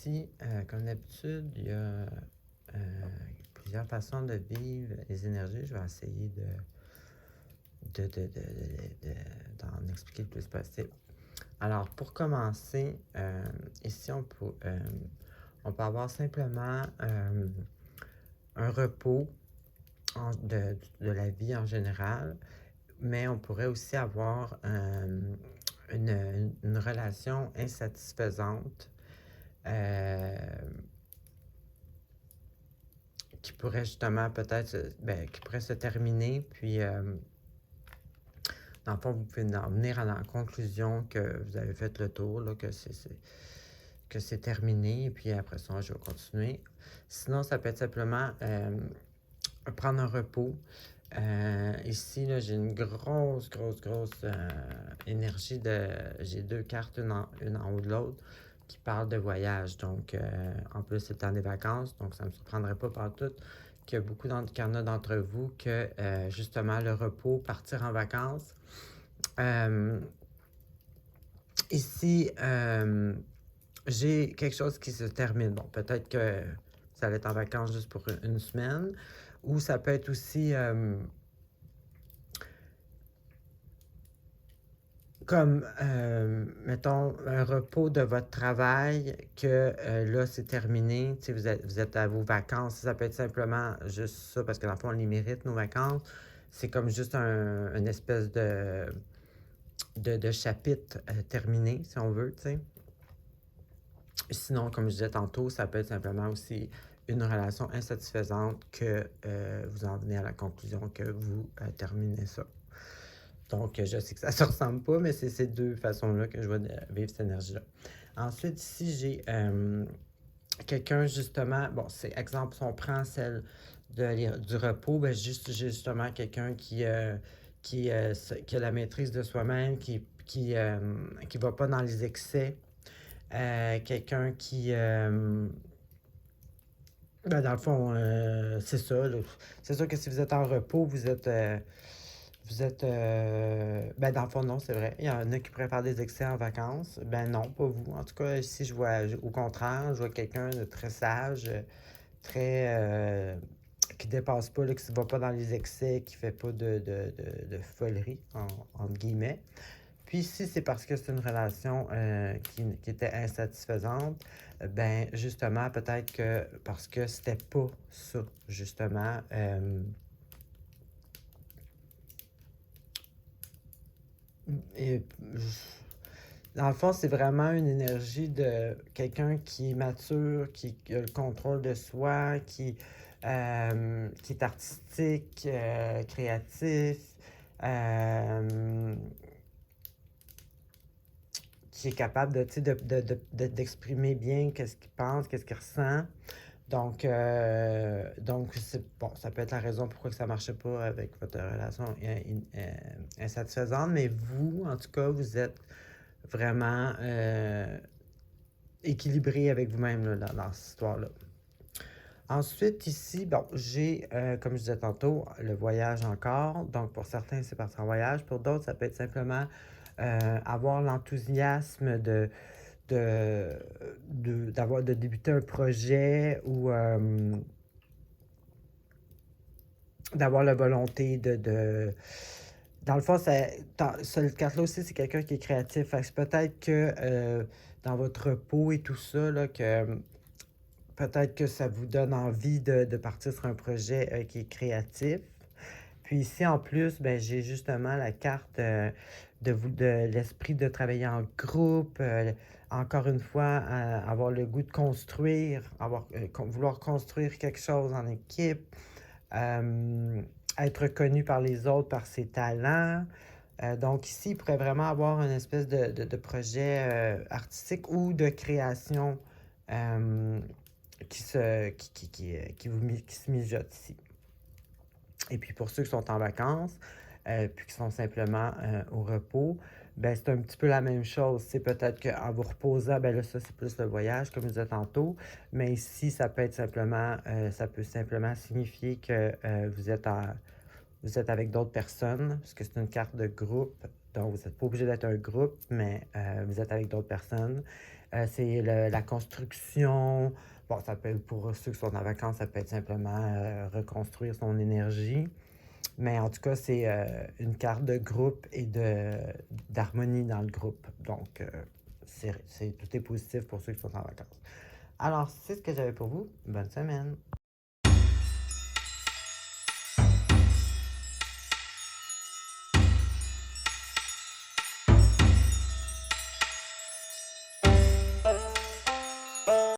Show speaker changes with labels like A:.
A: ici, comme d'habitude, il y a plusieurs façons de vivre les énergies. Je vais essayer d'en expliquer le plus possible. Alors, pour commencer, ici, on peut avoir simplement un repos de la vie en général, mais on pourrait aussi avoir une relation insatisfaisante qui pourrait justement peut-être, qui pourrait se terminer, puis dans le fond, vous pouvez en venir à la conclusion que vous avez fait le tour, là, que c'est terminé, et puis après ça, je vais continuer. Sinon, ça peut être simplement prendre un repos. Ici, là, j'ai une grosse énergie J'ai deux cartes, une en haut de l'autre, qui parlent de voyage. Donc, en plus, c'est le temps des vacances, donc ça ne me surprendrait pas partout qu'il y en a d'entre vous que, justement, le repos, partir en vacances. Ici, j'ai quelque chose qui se termine. Bon, peut-être que ça va être en vacances juste pour une semaine, ou ça peut être aussi comme, mettons, un repos de votre travail que là, c'est terminé. Tu sais, vous êtes à vos vacances. Ça peut être simplement juste ça, parce que dans le fond, on les mérite, nos vacances. C'est comme juste une espèce de chapitre terminé, si on veut, tu sais. Sinon, comme je disais tantôt, ça peut être simplement aussi une relation insatisfaisante que vous en venez à la conclusion que vous terminez ça. Donc, je sais que ça ne se ressemble pas, mais c'est ces deux façons-là que je vois vivre cette énergie-là. Ensuite, ici, j'ai quelqu'un, justement, bon, c'est exemple, si on prend celle du repos, ben, justement quelqu'un qui a la maîtrise de soi-même, qui va pas dans les excès, quelqu'un qui... dans le fond, c'est ça. Là. C'est sûr que si vous êtes en repos, vous êtes... dans le fond, non, c'est vrai. Il y en a qui pourraient faire des excès en vacances. Ben non, pas vous. En tout cas, ici, au contraire, je vois quelqu'un de très sage, très... qui dépasse pas, là, qui ne va pas dans les excès, qui fait pas de folerie, entre guillemets. Puis si c'est parce que c'est une relation qui était insatisfaisante, ben justement, peut-être que parce que c'était pas ça, justement. Et, dans le fond, c'est vraiment une énergie de quelqu'un qui est mature, qui a le contrôle de soi, qui est artistique, créatif, qui est capable d'exprimer bien qu'est-ce qu'il pense, qu'est-ce qu'il ressent. Donc c'est bon, ça peut être la raison pourquoi que ça ne marchait pas avec votre relation insatisfaisante, mais vous, en tout cas, vous êtes vraiment équilibré avec vous-même là, dans cette histoire-là. Ensuite, ici, bon, j'ai, comme je disais tantôt, le voyage encore. Donc, pour certains, c'est partir en voyage. Pour d'autres, ça peut être simplement avoir l'enthousiasme de débuter un projet ou d'avoir la volonté dans le fond, cette carte-là aussi, c'est quelqu'un qui est créatif. Fait que c'est peut-être que dans votre repos et tout ça, là, que peut-être que ça vous donne envie de partir sur un projet qui est créatif. Puis ici, en plus, ben, j'ai justement la carte de l'esprit de travailler en groupe. Encore une fois, avoir le goût de construire, vouloir construire quelque chose en équipe, être reconnu par les autres, par ses talents. Donc ici, il pourrait vraiment avoir une espèce de projet artistique ou de création qui se mijote ici. Et puis pour ceux qui sont en vacances, puis qui sont simplement au repos, ben c'est un petit peu la même chose. C'est peut-être qu'en vous reposant, ben là, ça, c'est plus le voyage, comme je disais tantôt. Mais ici, ça peut simplement signifier que vous êtes avec d'autres personnes, parce que c'est une carte de groupe. Donc, vous n'êtes pas obligé d'être un groupe, mais vous êtes avec d'autres personnes. C'est la construction. Bon, ça peut être pour ceux qui sont en vacances, ça peut être simplement reconstruire son énergie. Mais en tout cas, c'est une carte de groupe et d'harmonie dans le groupe. Donc, tout est positif pour ceux qui sont en vacances. Alors, c'est ce que j'avais pour vous. Bonne semaine!